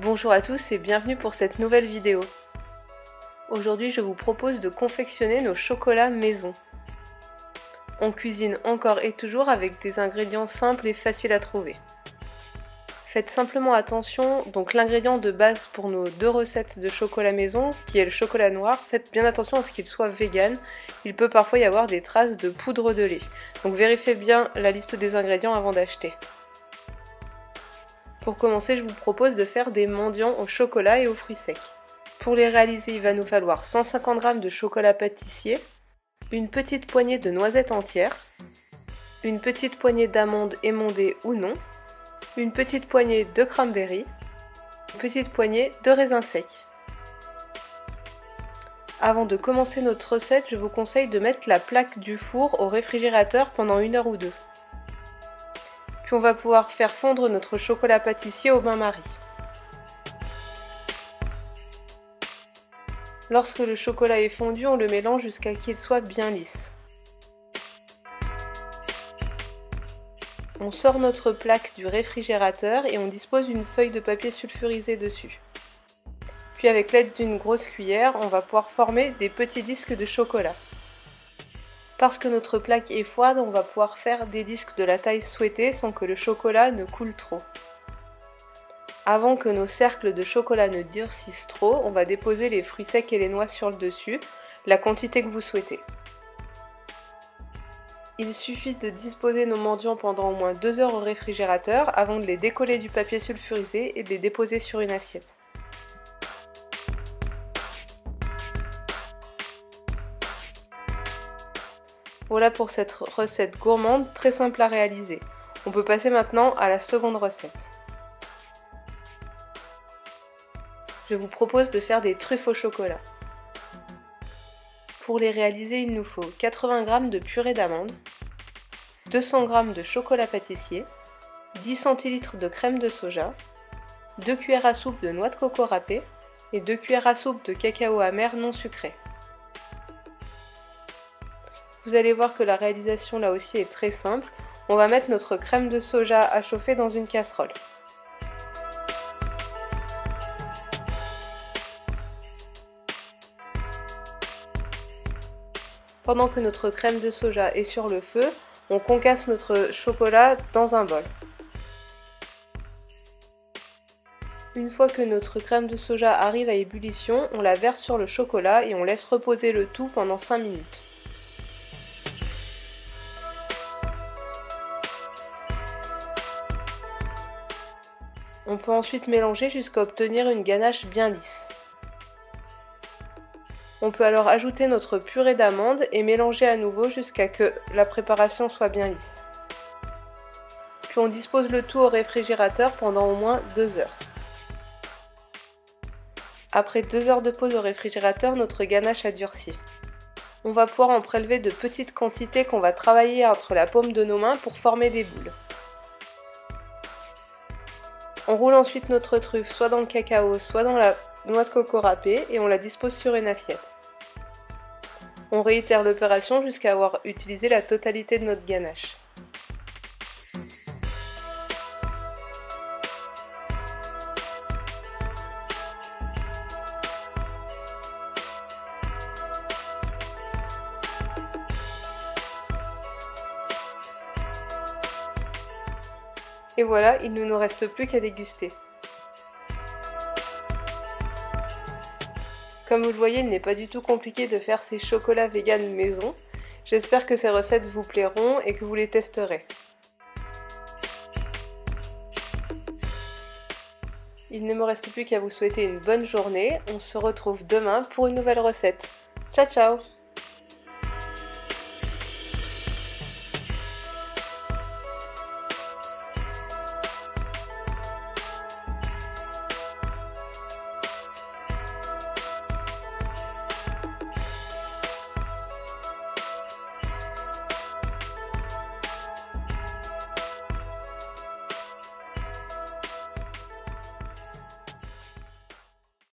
Bonjour à tous et bienvenue pour cette nouvelle vidéo. Aujourd'hui je vous propose de confectionner nos chocolats maison. On cuisine encore et toujours avec des ingrédients simples et faciles à trouver. Faites simplement attention, donc l'ingrédient de base pour nos deux recettes de chocolat maison, qui est le chocolat noir, faites bien attention à ce qu'il soit vegan. Il peut parfois y avoir des traces de poudre de lait. Donc vérifiez bien la liste des ingrédients avant d'acheter. Pour commencer, je vous propose de faire des mendiants au chocolat et aux fruits secs. Pour les réaliser, il va nous falloir 150 g de chocolat pâtissier, une petite poignée de noisettes entières, une petite poignée d'amandes émondées ou non, une petite poignée de cranberry, une petite poignée de raisins secs. Avant de commencer notre recette, je vous conseille de mettre la plaque du four au réfrigérateur pendant 1 heure ou 2. Puis on va pouvoir faire fondre notre chocolat pâtissier au bain-marie. Lorsque le chocolat est fondu, on le mélange jusqu'à ce qu'il soit bien lisse. On sort notre plaque du réfrigérateur et on dispose d'une feuille de papier sulfurisé dessus. Puis avec l'aide d'une grosse cuillère, on va pouvoir former des petits disques de chocolat. Parce que notre plaque est froide, on va pouvoir faire des disques de la taille souhaitée sans que le chocolat ne coule trop. Avant que nos cercles de chocolat ne durcissent trop, on va déposer les fruits secs et les noix sur le dessus, la quantité que vous souhaitez. Il suffit de disposer nos mendiants pendant au moins 2 heures au réfrigérateur avant de les décoller du papier sulfurisé et de les déposer sur une assiette. Voilà pour cette recette gourmande très simple à réaliser. On peut passer maintenant à la seconde recette. Je vous propose de faire des truffes au chocolat. Pour les réaliser, il nous faut 80 g de purée d'amandes, 200 g de chocolat pâtissier, 10 centilitres de crème de soja, 2 cuillères à soupe de noix de coco râpée et 2 cuillères à soupe de cacao amer non sucré. Vous allez voir que la réalisation là aussi est très simple. On va mettre notre crème de soja à chauffer dans une casserole. Pendant que notre crème de soja est sur le feu, on concasse notre chocolat dans un bol. Une fois que notre crème de soja arrive à ébullition, on la verse sur le chocolat et on laisse reposer le tout pendant 5 minutes. On peut ensuite mélanger jusqu'à obtenir une ganache bien lisse. On peut alors ajouter notre purée d'amandes et mélanger à nouveau jusqu'à ce que la préparation soit bien lisse. Puis on dispose le tout au réfrigérateur pendant au moins 2 heures. Après 2 heures de pause au réfrigérateur, notre ganache a durci. On va pouvoir en prélever de petites quantités qu'on va travailler entre la paume de nos mains pour former des boules. On roule ensuite notre truffe soit dans le cacao, soit dans la noix de coco râpée et on la dispose sur une assiette. On réitère l'opération jusqu'à avoir utilisé la totalité de notre ganache. Et voilà, il ne nous reste plus qu'à déguster. Comme vous le voyez, il n'est pas du tout compliqué de faire ces chocolats vegan maison. J'espère que ces recettes vous plairont et que vous les testerez. Il ne me reste plus qu'à vous souhaiter une bonne journée. On se retrouve demain pour une nouvelle recette. Ciao ciao!